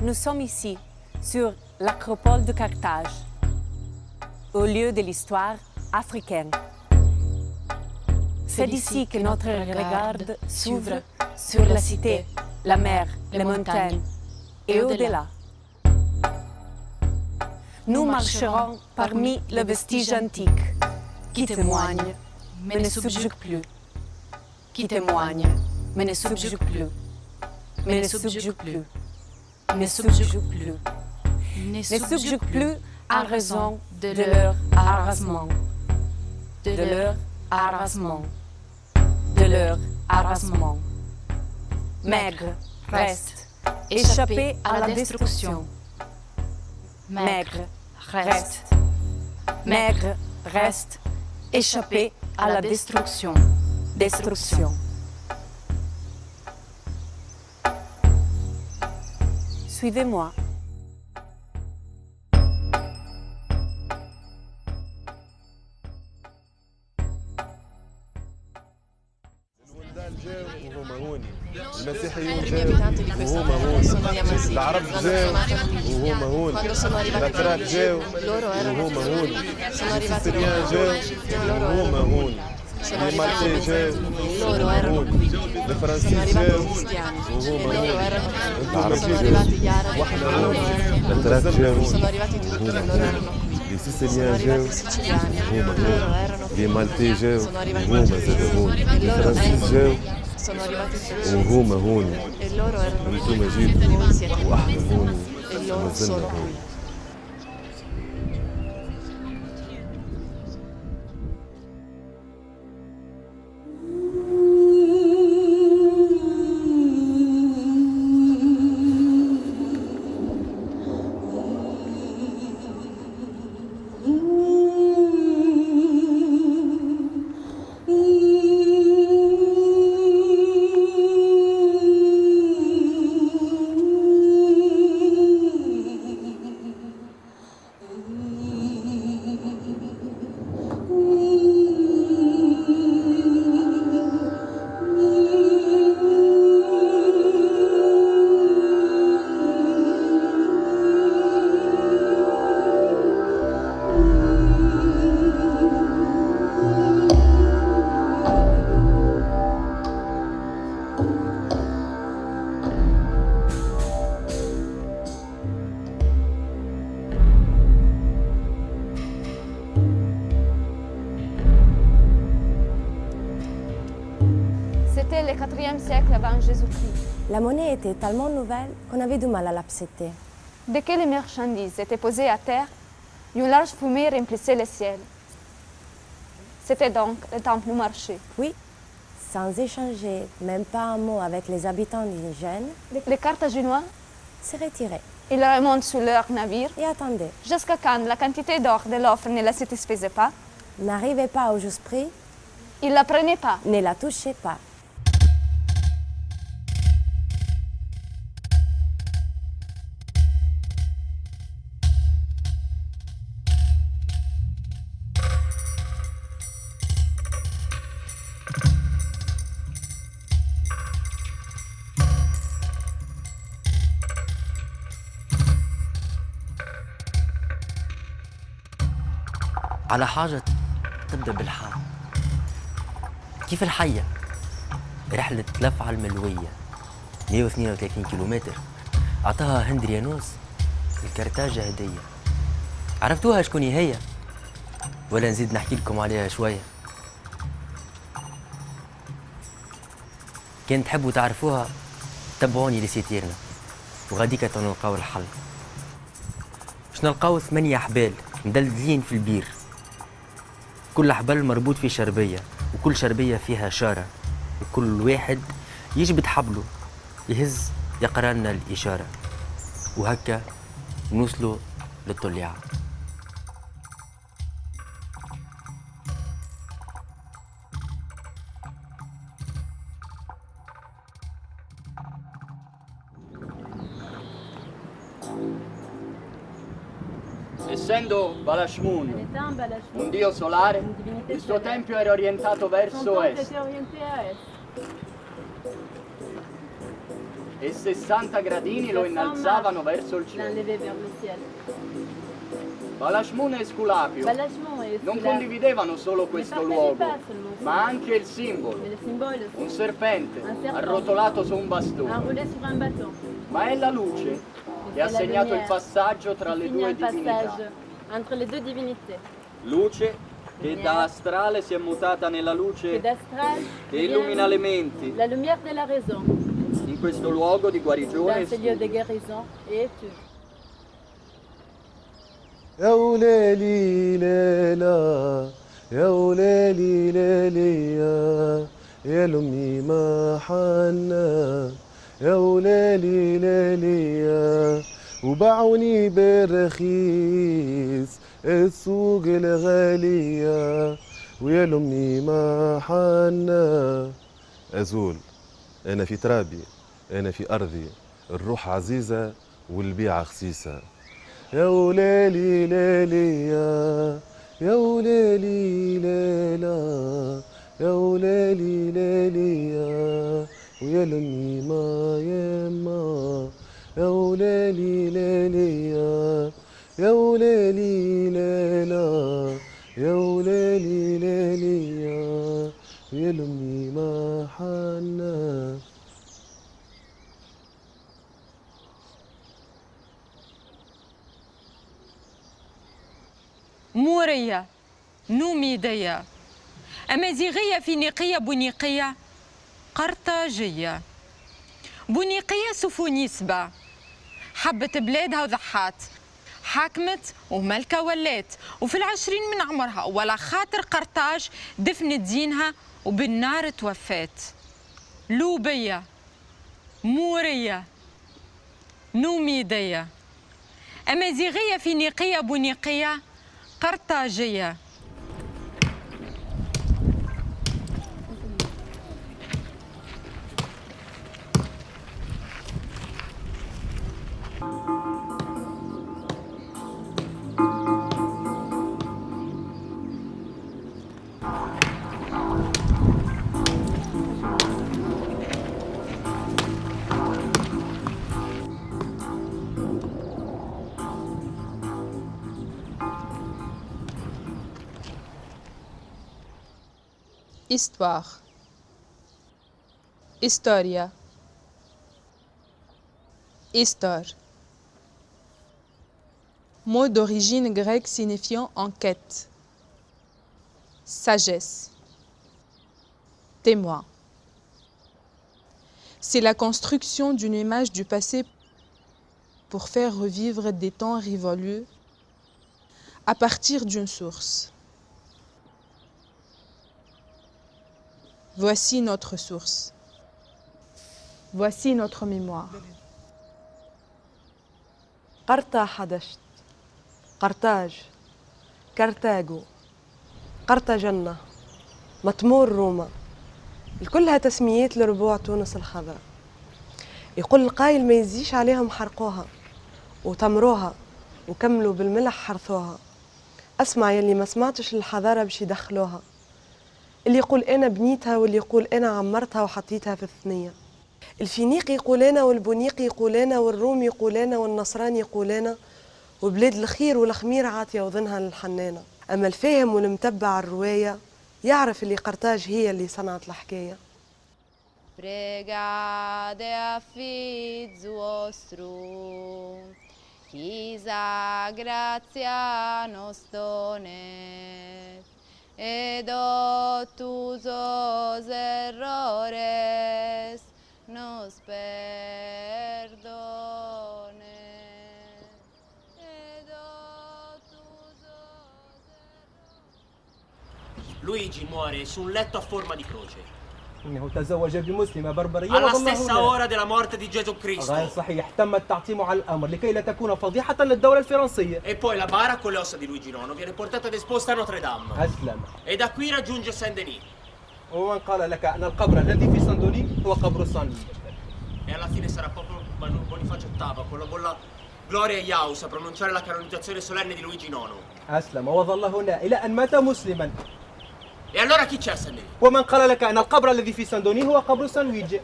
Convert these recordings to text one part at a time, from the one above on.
Nous sommes ici, sur l'acropole de Carthage, au lieu de l'histoire africaine. C'est d'ici que notre regard s'ouvre sur la cité, la mer, les montagnes et au-delà. Nous marcherons parmi les vestiges antiques qui témoignent, mais ne subjuguent plus. Qui témoignent, mais ne subjuguent plus. Mais ne subjuguent plus. Ne subjuguent plus. Ne subjuguent plus en raison de leur harassement. De leur harassement. De leur harassement. Maigre reste, échappé à la destruction. Maigre reste. Maigre reste, échappé à la destruction. Destruction. Suivez-moi. وهما هون المسيحيين جاوا وهما هون العرب جاوا وهما هون الاتراك جاوا وهما هون السوريان جاوا وهما هون المالتي جاوا وهما هون الفرنسي جاوا وهما هون العرب جاوا واحنا هون الاتراك جاوا وهما هون les Siciliens جاوا وهما هون les Maltais جاوا وهما زاد هون les Français جاوا وهما هون انتم جيتوا واحنا هون وما زلنا هون C'était le 4e siècle avant Jésus-Christ. La monnaie était tellement nouvelle qu'on avait du mal à l'accepter. Dès que les marchandises étaient posées à terre, une large fumée remplissait le ciel. C'était donc le temps du marché. Puis, sans échanger même pas un mot avec les habitants indigènes, Les Carthaginois, se retiraient ils remontent sur leur navire et attendaient. jusqu'à quand la quantité d'or de l'offre ne la satisfaisait pas. N'arrivaient pas au juste prix, Ils ne la prenaient pas. ne la touchaient pas. على حاجة تبدأ بالحاء. كيف الحية؟ رحلة لفعة الملوية 132 كيلومتر أعطاها هندريانوس الكرتاجة هدية. عرفتوها شكون هي؟ ولا نزيد نحكي لكم عليها شوية؟ كان تحبوا تعرفوها تبعوني لسيتيرنا وغاديكا تنلقاو الحل. باش نلقاو 8 حبال مدلدلين في البير، كل حبل مربوط في شربية وكل شربية فيها شارة، وكل واحد يجبد حبله يهز يقرا لنا الإشارة، وهكا نوصلوا للطليعة. Essendo Balashmun un dio solare, il suo tempio era orientato verso est. e 60 gradini lo innalzavano verso il cielo. Balashmun e Esculapio non condividevano solo questo luogo, ma anche il simbolo, un serpente arrotolato su un bastone. Ma è la luce che ha segnato il passaggio tra le due divinità. Luce che da astrale si è mutata nella luce che illumina le menti in questo luogo di guarigione e studio. يا وليلي ليلى يا وليلي ليلي يا لأمي ما حنا يا وليلي ليلي وباعوني بالرخيص السوق الغالية ويا لأمي ما حنا. أزول أنا في ترابي أنا في أرضي الروح عزيزة والبيعة خسيسة يا وليلي ليلي يا وليلي ليلى يا وليلي ليلي ويا لمي ما يما يا وليلي ليلي يا وليلي ليلى يا وليلي ليلي ويا لمي ما حنا. مورية نوميدية أمازيغية فينيقية بونيقية قرطاجية. بونيقية سفونيسبة حبت بلادها وضحات، حاكمت وملكة ولات، وفي 20 من عمرها ولا خاطر قرطاج دفنت دينها وبالنار توفات. لوبية مورية نوميدية أمازيغية فينيقية بونيقية قرطاجية. Histoire. Historia. Histoire. Mot d'origine grecque signifiant enquête. Sagesse. Témoin. C'est la construction d'une image du passé pour faire revivre des temps révolus à partir d'une source. Voici notre source. Voici notre mémoire. قرطا حدشت قرطاج كرتاجو قرطاجنة مطمور روما الكلها تسميات لربوع تونس الخضراء. يقول القايل ما يزيش عليهم حرقوها وتمروها وكملوا بالملح حرثوها. اسمع يلي ما سمعتش الحضارة باش يدخلوها، اللي يقول أنا بنيتها واللي يقول أنا عمرتها وحطيتها في الثنية. الفينيقي يقول أنا والبونيقي يقول أنا والرومي يقول أنا والنصراني يقول أنا وبلاد الخير والخمير عاطية وظنها للحنانة. أما الفاهم والمتبع الرواية يعرف اللي قرطاج هي اللي صنعت الحكاية. Pregate affizz vostrum, quisa gratia nos donet, ed ottusos errores nos perdonet. Luigi muore su un letto a forma di croce. إنه تزوج بمسلمة بربرية alla stessa ora della morte di Gesù Cristo. غير صحيح، تم التعتيم على الأمر لكي لا تكون فضيحة للدولة الفرنسية. E poi la bara con le ossa di Luigi IX viene portata ed esposta a Notre Dame. أسلم. E da qui raggiunge Saint-Denis. ومن قال لك أن القبر الذي في سان دوني هو قبر سان لويج. E alla fine sarà proprio Bonifacio VIII, quello con la Gloria Iausa, a pronunciare la canonizzazione solenne di Luigi IX. أسلم وظل هنا إلى أن مات مسلما. E allora chi c'è a Saint-Denis? ومن قال لك أن القبر الذي في سان دوني هو قبر سان لويج.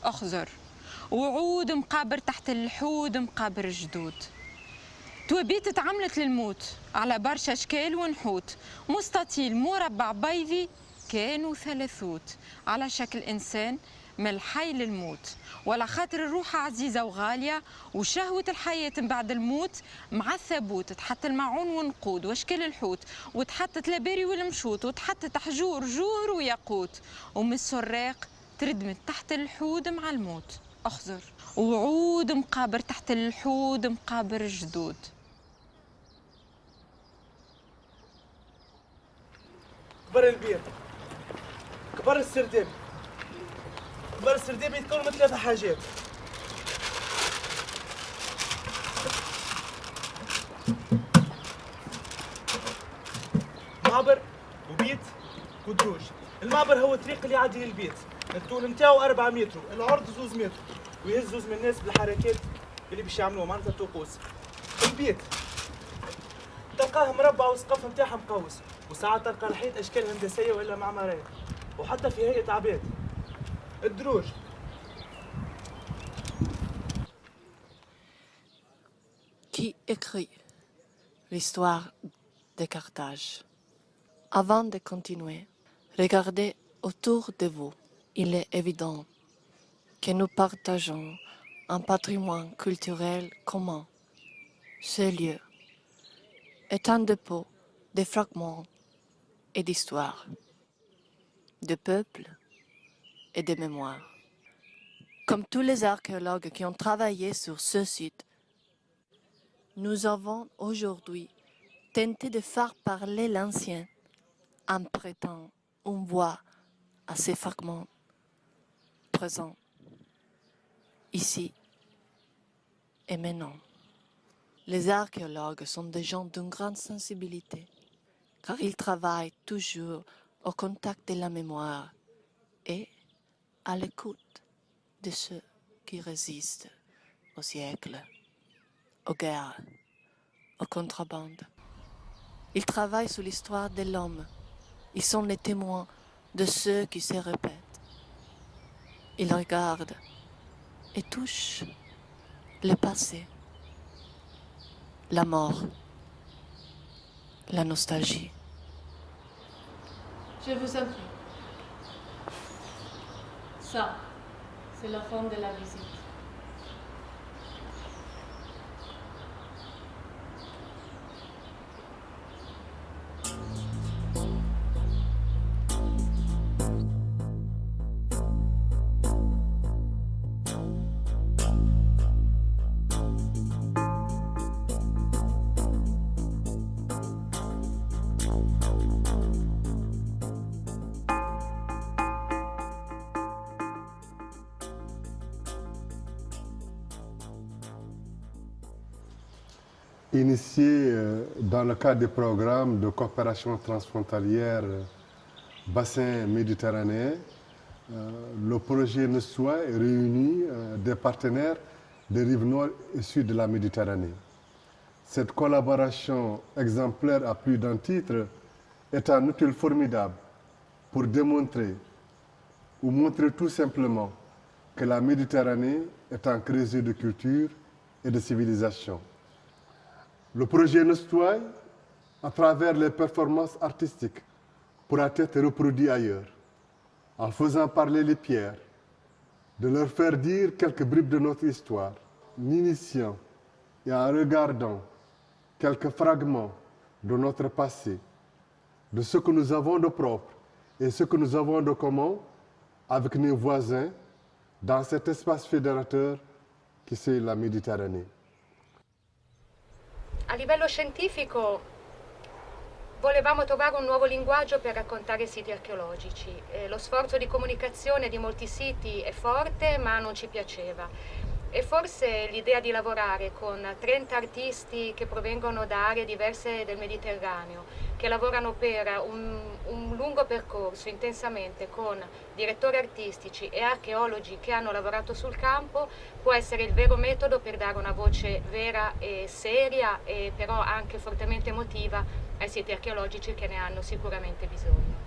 اخزر. وعود مقابر تحت الحود مقابر جدود. توبيت اتعملت للموت على برشا اشكال ونحوت، مستطيل مربع بيضي كانوا ثلاثوت، على شكل انسان من الحي للموت، ولا خاطر الروح عزيزه وغاليه، وشهوه الحياه من بعد الموت مع الثبوت، تحط المعون ونقود واشكال الحوت، وتحطت لباري والمشوط، وتحطت حجور جوهر وياقوت، ومن السراق ترد من تحت الحود مع الموت. اخزر. وعود مقابر تحت الحود مقابر جدود. كبر البير، كبر السرداب، كبر السرداب يتكون من 3 حاجات. معبر وبيت ودروج. المعبر هو الطريق اللي يعدي البيت، الطول نتاعو 4 متر، العرض 2 متر، ويهز زوز من الناس بالحركات اللي باش يعملوها معناتها طقوس. البيت تلقاه مربع والسقف نتاعها مقوس، وساعات تلقى الحيط اشكال هندسيه والا معماريه، وحتى في هيئه عباد. الدروج Qui écrit l'histoire de Carthage? Avant de continuer, regardez autour de vous. Il est évident que nous partageons un patrimoine culturel commun. Ce lieu est un dépôt de fragments et d'histoires, de peuples et de mémoires. Comme tous les archéologues qui ont travaillé sur ce site, nous avons aujourd'hui tenté de faire parler l'ancien en prêtant une voix à ces fragments présents ici et maintenant. Les archéologues sont des gens d'une grande sensibilité, car ils travaillent toujours au contact de la mémoire et à l'écoute de ceux qui résistent au siècle, aux guerres, aux contrebandes. Ils travaillent sur l'histoire de l'homme. Ils sont les témoins de ceux qui se répètent. Ils regardent et touchent le passé, la mort, la nostalgie. Je vous en prie. Ça, c'est la fin de la visite. Initié dans le cadre du programme de coopération transfrontalière bassin méditerranéen, le projet Nestua réunit des partenaires des rives nord et sud de la Méditerranée. Cette collaboration exemplaire à plus d'un titre est un outil formidable pour démontrer ou montrer tout simplement que la Méditerranée est un creuset de culture et de civilisation. Le projet Nestua, à travers les performances artistiques, pourra être reproduit ailleurs, en faisant parler les pierres, de leur faire dire quelques bribes de notre histoire, en initiant et en regardant quelques fragments de notre passé, de ce que nous avons de propre et ce que nous avons de commun avec nos voisins dans cet espace fédérateur qui c'est la Méditerranée. A livello scientifico volevamo trovare un nuovo linguaggio per raccontare i siti archeologici. Lo sforzo di comunicazione di molti siti è forte, ma non ci piaceva. E forse l'idea di lavorare con 30 artisti che provengono da aree diverse del Mediterraneo, che lavorano per un lungo percorso intensamente con direttori artistici e archeologi che hanno lavorato sul campo, può essere il vero metodo per dare una voce vera e seria e però anche fortemente emotiva ai siti archeologici che ne hanno sicuramente bisogno.